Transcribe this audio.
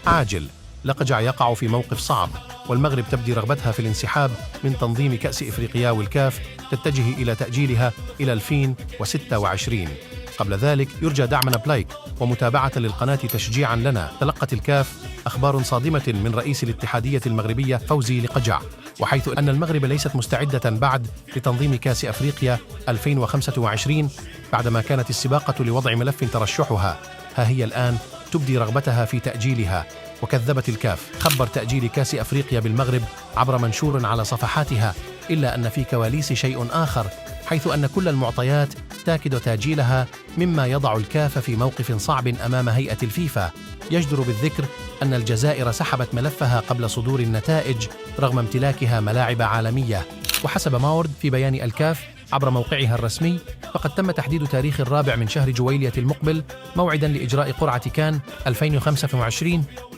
عاجل. لقجع يقع في موقف صعب، والمغرب تبدي رغبتها في الانسحاب من تنظيم كأس إفريقيا، والكاف تتجه إلى تأجيلها إلى 2026. قبل ذلك يرجى دعمنا بلايك ومتابعة للقناة تشجيعا لنا. تلقت الكاف أخبار صادمة من رئيس الاتحادية المغربية فوزي لقجع، وحيث أن المغرب ليست مستعدة بعد لتنظيم كأس أفريقيا 2025 بعدما كانت السباقة لوضع ملف ترشحها، ها هي الآن تبدي رغبتها في تأجيلها. وكذبت الكاف خبر تأجيل كأس أفريقيا بالمغرب عبر منشور على صفحاتها، إلا أن في كواليس شيء آخر، حيث أن كل المعطيات تاكد تأجيلها، مما يضع الكاف في موقف صعب أمام هيئة الفيفا. يجدر بالذكر أن الجزائر سحبت ملفها قبل صدور النتائج رغم امتلاكها ملاعب عالمية. وحسب ماورد في بيان الكاف عبر موقعها الرسمي، فقد تم تحديد تاريخ 4 من شهر جويلية المقبل موعدا لإجراء قرعة كان 2025